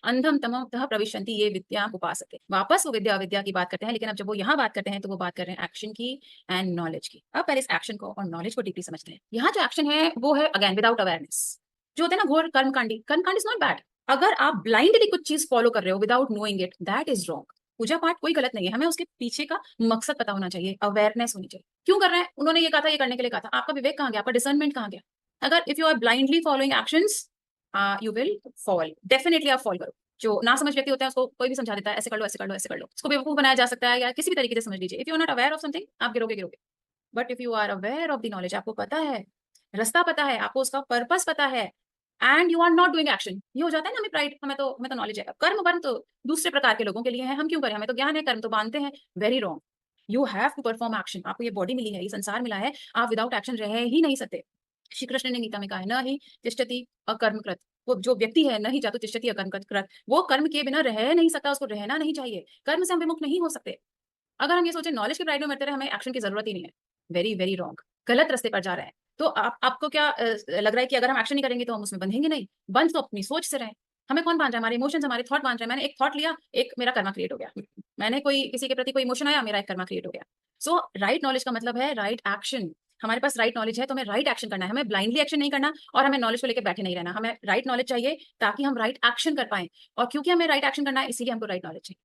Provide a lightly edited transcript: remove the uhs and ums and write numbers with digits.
अंधम तमोतः प्रविशन्ति ये विद्या उपासते। वापस वो विद्या अविद्या की बात करते हैं, लेकिन अब जब वो यहाँ बात करते हैं तो वो बात कर रहे हैं एक्शन की एंड नॉलेज की। अब पहले इस एक्शन को और नॉलेज को डीपली समझते हैं। यहाँ जो एक्शन है वो है अगेन विदाउट अवेयरनेस। जो होता है ना घोर कर्मकांडी, कर्मकांड इज नॉट बैड। अगर आप ब्लाइंडली कुछ चीज फॉलो कर रहे हो without knowing it, that is wrong. पूजा पाठ कोई गलत नहीं है, हमें उसके पीछे का मकसद पता होना चाहिए, अवेयरनेस होनी चाहिए। क्यों कर रहे हैं, उन्होंने ये कहा था, ये करने के लिए कहा था, आपका विवेक कहाँ गया, आपका डिसर्नमेंट कहाँ गया? अगर if you are blindly following actions, you will fall, definitely आप फॉल करो। जो ना समझ व्यक्ति होता है उसको कोई भी समझा देता है, ऐसे कर लो, ऐसे कर लो, ऐसे कर लो, उसको बेवकूफ बनाया जा सकता है या किसी भी तरीके से समझ लीजिए। If you are not aware of something, आप गिरोगे गिरोगे। But if you are aware of the knowledge, आपको पता है, रास्ता पता है, आपको उसका पर्पस पता है, and you are not doing action, ये हो जाता है ना हमें प्राइड, हमें तो नॉलेज है। कर्म वर्म तो दूसरे प्रकार के लोगों के लिए है, हम क्यों करें, हमें तो ज्ञान है, कर्म तो मानते हैं। Very wrong. You have to perform action. आपको ये बॉडी मिली है, ये संसार मिला है, आप विदाउट एक्शन रह ही नहीं सकते। श्री कृष्ण ने गीता में कहा है, न ही तिष्ठति अकर्मकृत। वो जो व्यक्ति है, न ही जातु तिष्ठति अकर्मकृत, वो कर्म के बिना रह नहीं सकता, उसको रहना नहीं चाहिए। कर्म से हम विमुक्त नहीं हो सकते। अगर हम ये सोचे नॉलेज के प्राइड में मरते रहे, हमें एक्शन की जरूरत ही नहीं है, वेरी वेरी रॉन्ग, गलत रास्ते पर जा रहे हैं। तो आपको क्या लग रहा है कि अगर हम एक्शन नहीं करेंगे तो हम उसमें बंधेंगे? नहीं, बंध तो अपनी सोच से रहे। हमें कौन बांध रहा है? हमारे इमोशंस, हमारे थॉट बांध रहे हैं। मैंने एक थॉट लिया, एक मेरा कर्मा क्रिएट हो गया। मैंने कोई किसी के प्रति कोई इमोशन आया, मेरा एक कर्मा क्रिएट हो गया। सो राइट नॉलेज का मतलब है राइट एक्शन। हमारे पास राइट नॉलेज है तो हमें राइट एक्शन करना है, हमें ब्लाइंडली एक्शन नहीं करना और हमें नॉलेज को लेकर बैठे नहीं रहना। हमें राइट नॉलेज चाहिए ताकि हम राइट एक्शन कर पाए, और क्योंकि हमें राइट एक्शन करना है इसीलिए हमको राइट नॉलेज चाहिए।